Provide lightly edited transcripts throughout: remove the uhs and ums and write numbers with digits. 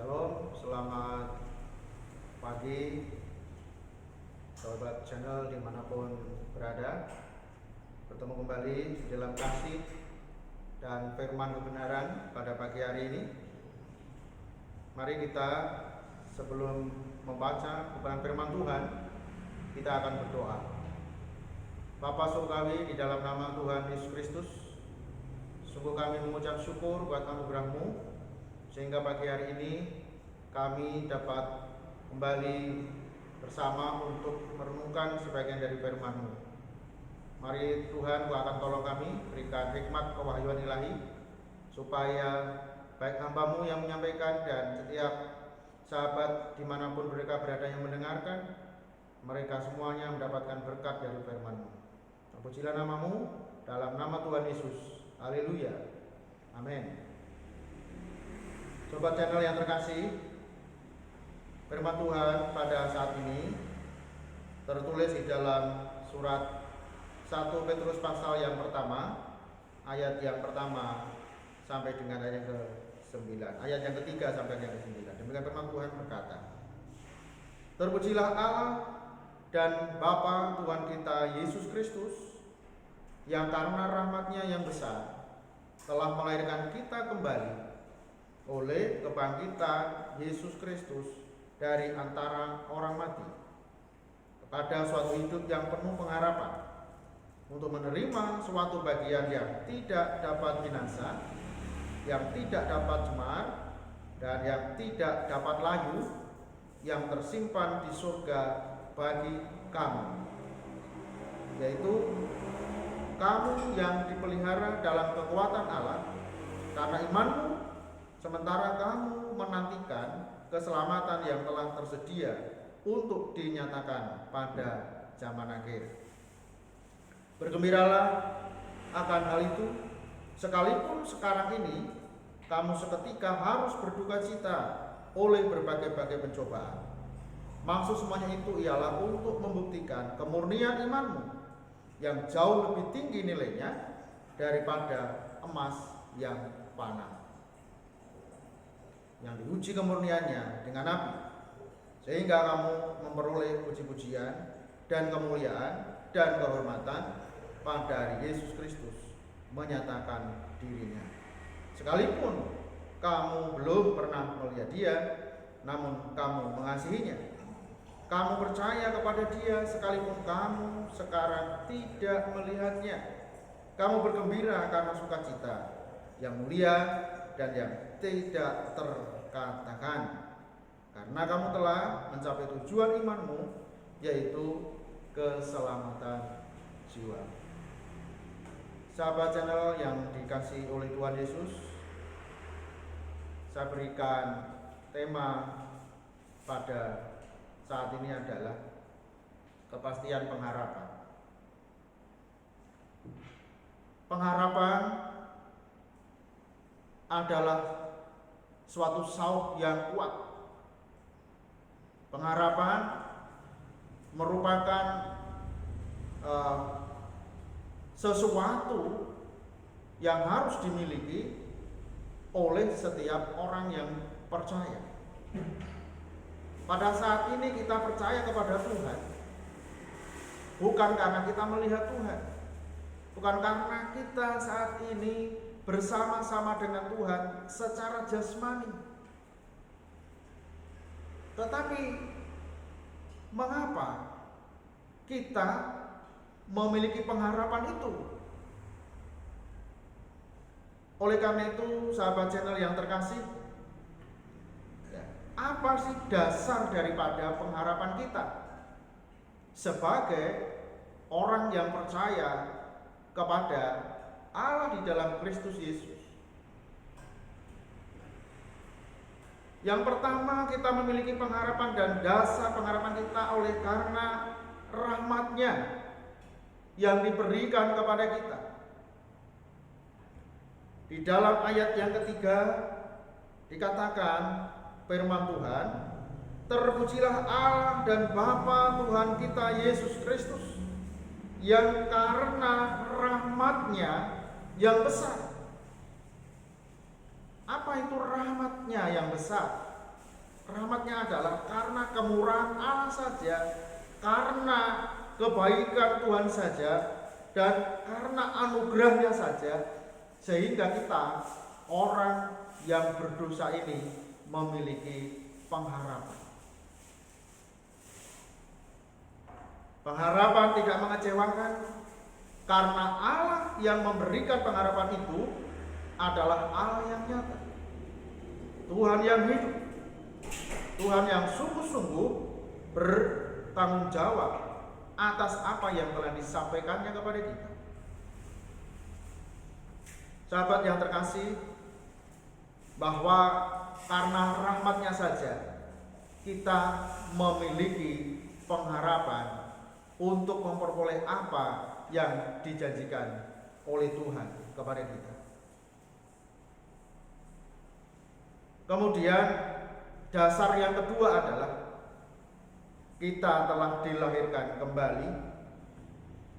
Shalom, selamat pagi sahabat channel dimanapun berada. Bertemu kembali di dalam kasih dan firman kebenaran pada pagi hari ini. Mari kita sebelum membaca kebenaran firman Tuhan, kita akan berdoa. Bapa surgawi, di dalam nama Tuhan Yesus Kristus, sungguh kami mengucap syukur buat anugerah-Mu, sehingga pagi hari ini kami dapat kembali bersama untuk merenungkan sebagian dari firman-Mu. Mari Tuhan, Kau akan tolong kami, berikan hikmat kewahyuan ilahi, supaya baik hamba-Mu yang menyampaikan dan setiap sahabat dimanapun mereka berada yang mendengarkan, mereka semuanya mendapatkan berkat dari firman-Mu. Terpujilah nama-Mu, dalam nama Tuhan Yesus. Haleluya. Amin. Sobat channel yang terkasih, firman Tuhan pada saat ini tertulis di dalam surat 1 Petrus pasal yang pertama, ayat yang pertama sampai dengan ayat yang ke-9, ayat yang ketiga sampai yang ke-9. Demikian firman Tuhan berkata, terpujilah Allah dan Bapa Tuhan kita Yesus Kristus, yang karena rahmat-Nya yang besar telah melahirkan kita kembali oleh kebangkitan Yesus Kristus dari antara orang mati kepada suatu hidup yang penuh pengharapan, untuk menerima suatu bagian yang tidak dapat binasa, yang tidak dapat cemar, dan yang tidak dapat layu, yang tersimpan di surga bagi kamu, yaitu kamu yang dipelihara dalam kekuatan Allah karena imanmu, sementara kamu menantikan keselamatan yang telah tersedia untuk dinyatakan pada zaman akhir. Bergembiralah akan hal itu, sekalipun sekarang ini kamu seketika harus berduka cita oleh berbagai-bagai pencobaan. Maksud semuanya itu ialah untuk membuktikan kemurnian imanmu yang jauh lebih tinggi nilainya daripada emas yang panah, yang diuji kemurniannya dengan api, sehingga kamu memperoleh puji-pujian dan kemuliaan dan kehormatan pada hari Yesus Kristus menyatakan dirinya. Sekalipun kamu belum pernah melihat Dia, namun kamu mengasihinya. Kamu percaya kepada Dia sekalipun kamu sekarang tidak melihatnya. Kamu bergembira karena sukacita yang mulia dan yang tidak terkatakan, karena kamu telah mencapai tujuan imanmu, yaitu keselamatan jiwa. Sahabat channel yang dikasihi oleh Tuhan Yesus, saya berikan tema pada saat ini adalah kepastian pengharapan. Pengharapan adalah suatu sauq yang kuat. Pengharapan merupakan sesuatu yang harus dimiliki oleh setiap orang yang percaya. Pada saat ini kita percaya kepada Tuhan bukan karena kita melihat Tuhan, bukan karena kita saat ini bersama-sama dengan Tuhan secara jasmani, tetapi mengapa kita memiliki pengharapan itu? Oleh karena itu, sahabat channel yang terkasih, apa sih dasar daripada pengharapan kita sebagai orang yang percaya kepada Allah di dalam Kristus Yesus? Yang pertama, kita memiliki pengharapan, dan dasar pengharapan kita oleh karena rahmat-Nya yang diberikan kepada kita. Di dalam ayat yang ketiga dikatakan firman Tuhan, terpujilah Allah dan Bapa Tuhan kita Yesus Kristus, yang karena rahmat-Nya yang besar. Apa itu rahmat-Nya yang besar? Rahmatnya adalah karena kemurahan Allah saja, karena kebaikan Tuhan saja, dan karena anugerahnya saja, sehingga kita orang yang berdosa ini memiliki pengharapan. Pengharapan tidak mengecewakan, karena Allah yang memberikan pengharapan itu adalah Allah yang nyata, Tuhan yang hidup, Tuhan yang sungguh-sungguh bertanggung jawab atas apa yang telah disampaikannya kepada kita. Sahabat yang terkasih, bahwa karena rahmatnya saja kita memiliki pengharapan untuk memperoleh apa yang dijanjikan oleh Tuhan kepada kita. Kemudian dasar yang kedua adalah kita telah dilahirkan kembali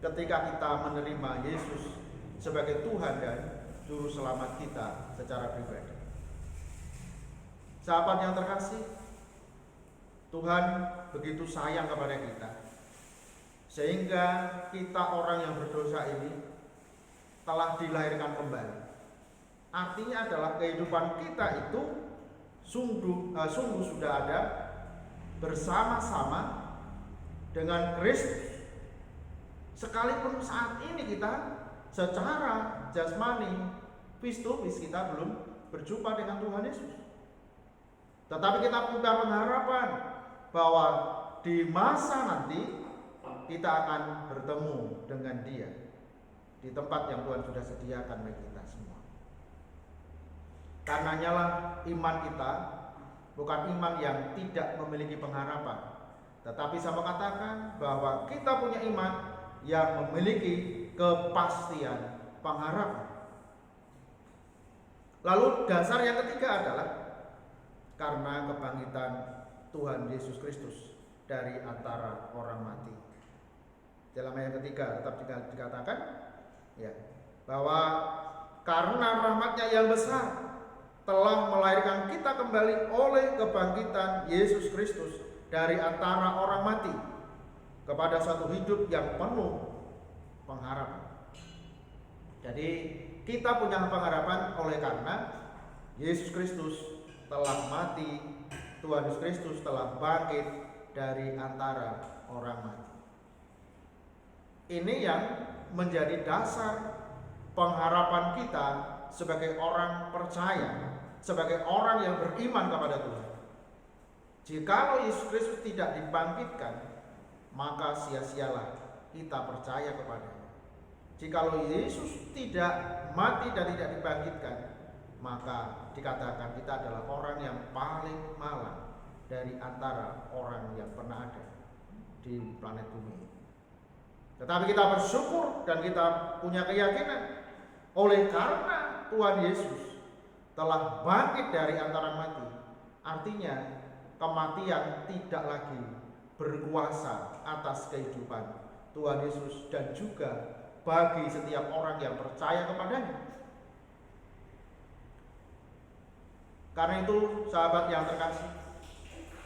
ketika kita menerima Yesus sebagai Tuhan dan Juru Selamat kita secara pribadi. Sahabat yang terkasih, Tuhan begitu sayang kepada kita, sehingga kita orang yang berdosa ini telah dilahirkan kembali. Artinya adalah kehidupan kita itu sungguh sudah ada bersama-sama dengan Kristus. Sekalipun saat ini kita secara jasmani, face to face, kita belum berjumpa dengan Tuhan Yesus. Tetapi kita punya pengharapan bahwa di masa nanti kita akan bertemu dengan Dia di tempat yang Tuhan sudah sediakan bagi kita semua. Karenanya lah iman kita bukan iman yang tidak memiliki pengharapan, tetapi saya mau katakan bahwa kita punya iman yang memiliki kepastian pengharapan. Lalu dasar yang ketiga adalah karena kebangkitan Tuhan Yesus Kristus dari antara orang mati. Dalam ayat ketiga tetap dikatakan ya, bahwa karena rahmatnya yang besar telah melahirkan kita kembali oleh kebangkitan Yesus Kristus dari antara orang mati kepada suatu hidup yang penuh pengharapan. Jadi kita punya pengharapan oleh karena Yesus Kristus telah mati, Tuhan Yesus Kristus telah bangkit dari antara orang mati. Ini yang menjadi dasar pengharapan kita sebagai orang percaya, sebagai orang yang beriman kepada Tuhan. Jikalau Yesus Kristus tidak dibangkitkan, maka sia-sialah kita percaya kepada-Nya. Jikalau Yesus tidak mati dan tidak dibangkitkan, maka dikatakan kita adalah orang yang paling malang dari antara orang yang pernah ada di planet bumi. Tetapi kita bersyukur dan kita punya keyakinan oleh karena Tuhan Yesus telah bangkit dari antara mati. Artinya kematian tidak lagi berkuasa atas kehidupan Tuhan Yesus dan juga bagi setiap orang yang percaya kepadanya. Karena itu sahabat yang terkasih,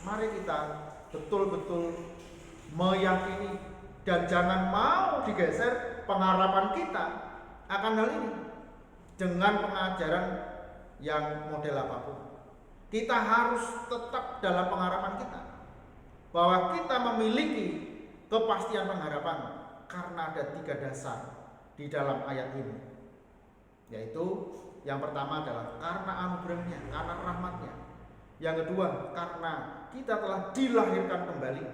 mari kita betul-betul meyakini dan jangan mau digeser pengharapan kita akan hal ini dengan pengajaran yang model apapun. Kita harus tetap dalam pengharapan kita bahwa kita memiliki kepastian pengharapan karena ada 3 dasar di dalam ayat ini, yaitu yang pertama adalah karena anugerahnya, karena rahmatnya. Yang kedua karena kita telah dilahirkan kembali,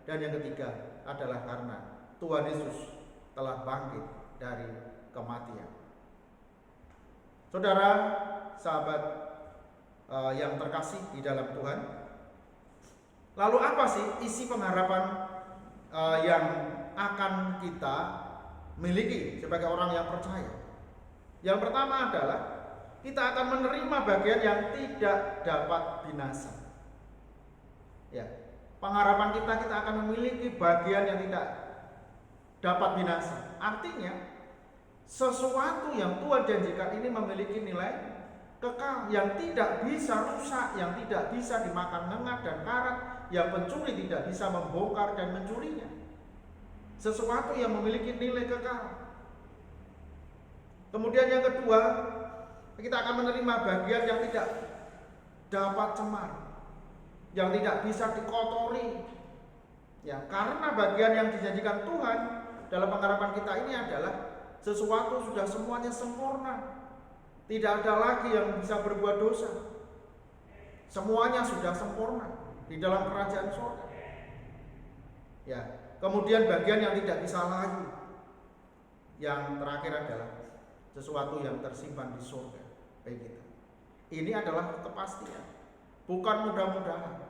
dan yang ketiga adalah karena Tuhan Yesus telah bangkit dari kematian. Saudara, sahabat yang terkasih di dalam Tuhan, lalu apa sih isi pengharapan yang akan kita miliki sebagai orang yang percaya? Yang pertama adalah kita akan menerima bagian yang tidak dapat binasa. Ya, pengharapan kita akan memiliki bagian yang tidak dapat binasa. Artinya sesuatu yang Tuhan janjikan ini memiliki nilai kekal, yang tidak bisa rusak, yang tidak bisa dimakan nengat dan karat, yang pencuri tidak bisa membongkar dan mencurinya. Sesuatu yang memiliki nilai kekal. Kemudian yang kedua, kita akan menerima bagian yang tidak dapat cemar, yang tidak bisa dikotori. Ya, karena bagian yang dijanjikan Tuhan dalam pengharapan kita ini adalah sesuatu sudah semuanya sempurna. Tidak ada lagi yang bisa berbuat dosa. Semuanya sudah sempurna di dalam kerajaan surga. Ya, kemudian bagian yang tidak bisa lagi. Yang terakhir adalah sesuatu yang tersimpan di surga bagi kita. Ini adalah kepastian, bukan mudah-mudahan.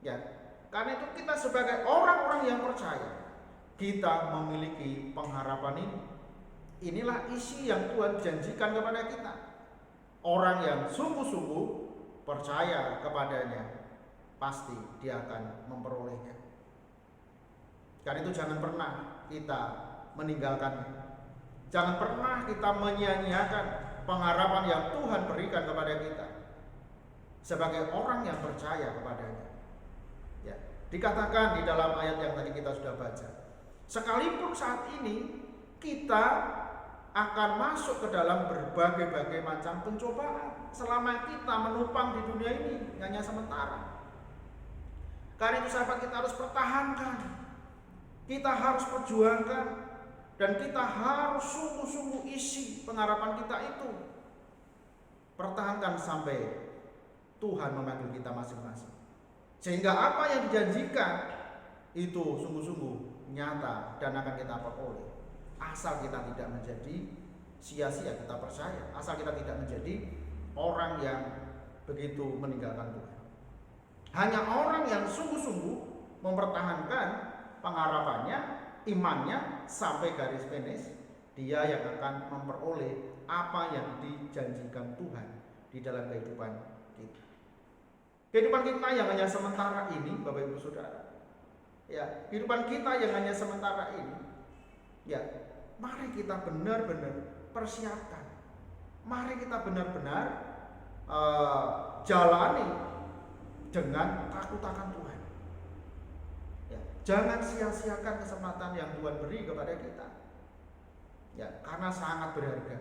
Ya, karena itu kita sebagai orang-orang yang percaya, kita memiliki pengharapan ini. Inilah isi yang Tuhan janjikan kepada kita. Orang yang sungguh-sungguh percaya kepadanya, pasti dia akan memperolehnya. Karena itu jangan pernah kita meninggalkannya. Jangan pernah kita menyia-nyiakan pengharapan yang Tuhan berikan kepada kita sebagai orang yang percaya kepadanya. Ya, dikatakan di dalam ayat yang tadi kita sudah baca, sekalipun saat ini kita akan masuk ke dalam berbagai-bagai macam pencobaan selama kita menumpang di dunia ini hanya sementara. Karena itu sahabat, kita harus pertahankan, kita harus perjuangkan, dan kita harus sungguh-sungguh isi pengharapan kita itu. Pertahankan sampai Tuhan memanggil kita masing-masing, sehingga apa yang dijanjikan itu sungguh-sungguh nyata dan akan kita peroleh. Asal kita tidak menjadi sia-sia kita percaya, asal kita tidak menjadi orang yang begitu meninggalkan Tuhan. Hanya orang yang sungguh-sungguh mempertahankan pengharapannya, imannya sampai garis finish, dia yang akan memperoleh apa yang dijanjikan Tuhan di dalam kehidupan kita. Kehidupan kita yang hanya sementara ini, Bapak Ibu Saudara, ya, kehidupan kita yang hanya sementara ini, ya, mari kita benar-benar persiapkan. Mari kita benar-benar jalani dengan takut akan Tuhan. Ya, jangan sia-siakan kesempatan yang Tuhan beri kepada kita. Ya, karena sangat berharga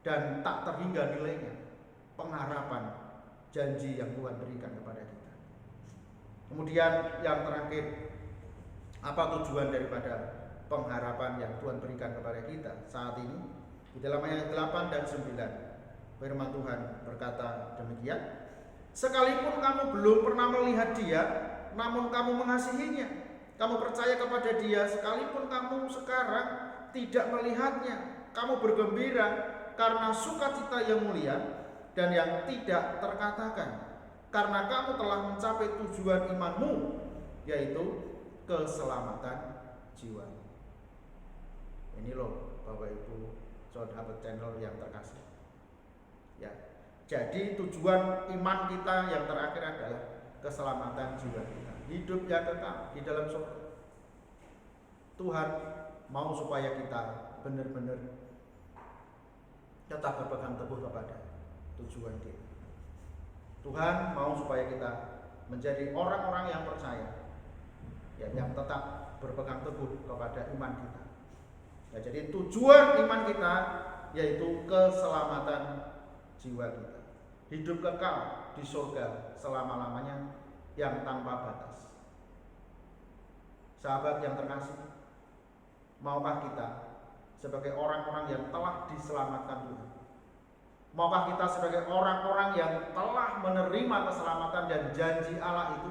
dan tak terhingga nilainya pengharapan janji yang Tuhan berikan kepada kita. Kemudian yang terakhir, apa tujuan daripada pengharapan yang Tuhan berikan kepada kita saat ini? Di dalam ayat 8 dan 9 firman Tuhan berkata demikian, sekalipun kamu belum pernah melihat dia, namun kamu mengasihinya, kamu percaya kepada dia, sekalipun kamu sekarang tidak melihatnya, kamu bergembira karena sukacita yang mulia dan yang tidak terkatakan, karena kamu telah mencapai tujuan imanmu, yaitu keselamatan jiwa. Ini loh Bapak Ibu Sahabat channel yang terkasih. Ya, jadi tujuan iman kita yang terakhir adalah keselamatan jiwa kita, hidup yang kekal di dalam surga. Tuhan mau supaya kita benar-benar tetap berpegang teguh kepada tujuan kita. Tuhan mau supaya kita menjadi orang-orang yang percaya, ya, yang tetap berpegang teguh kepada iman kita. Ya, jadi tujuan iman kita yaitu keselamatan jiwa kita, hidup kekal di surga selama-lamanya yang tanpa batas. Sahabat yang terkasih, maukah kita sebagai orang-orang yang telah diselamatkan Tuhan, maukah kita sebagai orang-orang yang telah menerima keselamatan dan janji Allah itu,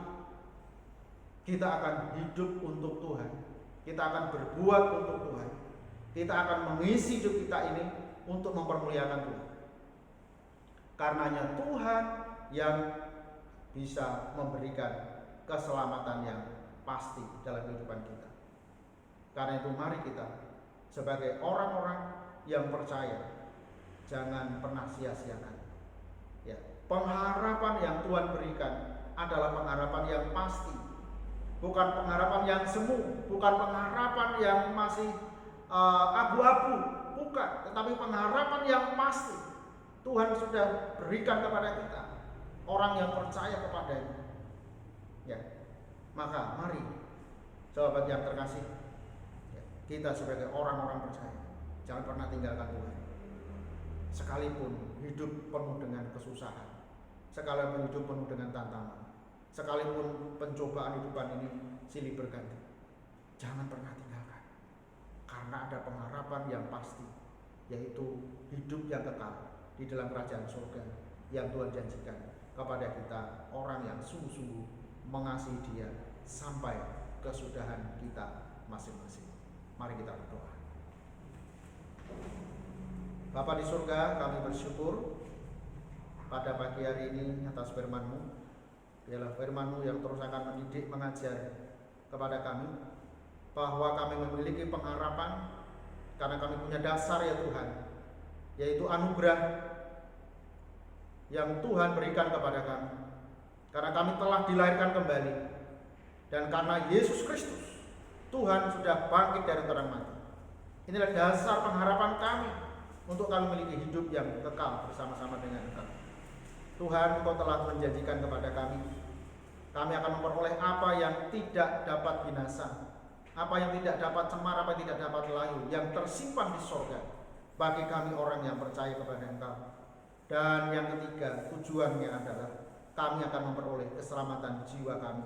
kita akan hidup untuk Tuhan, kita akan berbuat untuk Tuhan, kita akan mengisi hidup kita ini untuk mempermuliakan Tuhan. Karenanya Tuhan yang bisa memberikan keselamatan yang pasti dalam kehidupan kita. Karena itu mari kita sebagai orang-orang yang percaya jangan pernah sia-siakan. Ya, pengharapan yang Tuhan berikan adalah pengharapan yang pasti, bukan pengharapan yang semu, bukan pengharapan yang masih abu-abu, bukan, tetapi pengharapan yang pasti, Tuhan sudah berikan kepada kita orang yang percaya kepadanya. Ya, maka mari sahabat yang terkasih, ya, kita sebagai orang-orang percaya jangan pernah tinggalkan Tuhan. Sekalipun hidup penuh dengan kesusahan, sekalipun hidup penuh dengan tantangan, sekalipun pencobaan hidupan ini silih berganti, jangan pernah tinggalkan. Karena ada pengharapan yang pasti, yaitu hidup yang kekal di dalam kerajaan surga yang Tuhan janjikan kepada kita, orang yang sungguh-sungguh mengasihi Dia sampai kesudahan kita masing-masing. Mari kita berdoa. Bapa di surga, kami bersyukur pada pagi hari ini atas firman-Mu. Biarlah firman-Mu yang terus akan mendidik, mengajar kepada kami, bahwa kami memiliki pengharapan karena kami punya dasar, ya Tuhan, yaitu anugerah yang Tuhan berikan kepada kami. Karena kami telah dilahirkan kembali, dan karena Yesus Kristus, Tuhan sudah bangkit dari orang mati. Inilah dasar pengharapan kami untuk kami memiliki hidup yang kekal bersama-sama dengan Engkau. Tuhan, Engkau telah menjanjikan kepada kami akan memperoleh apa yang tidak dapat binasa, apa yang tidak dapat cemar, apa yang tidak dapat layu, yang tersimpan di sorga bagi kami orang yang percaya kepada Engkau. Dan yang ketiga, tujuannya adalah kami akan memperoleh keselamatan jiwa kami,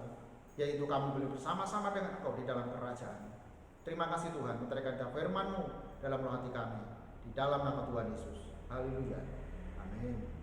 yaitu kami boleh bersama-sama dengan Engkau di dalam kerajaan. Terima kasih Tuhan, menterikan firman-Mu dalam roh hati kami, di dalam nama Tuhan Yesus. Haleluya. Amin.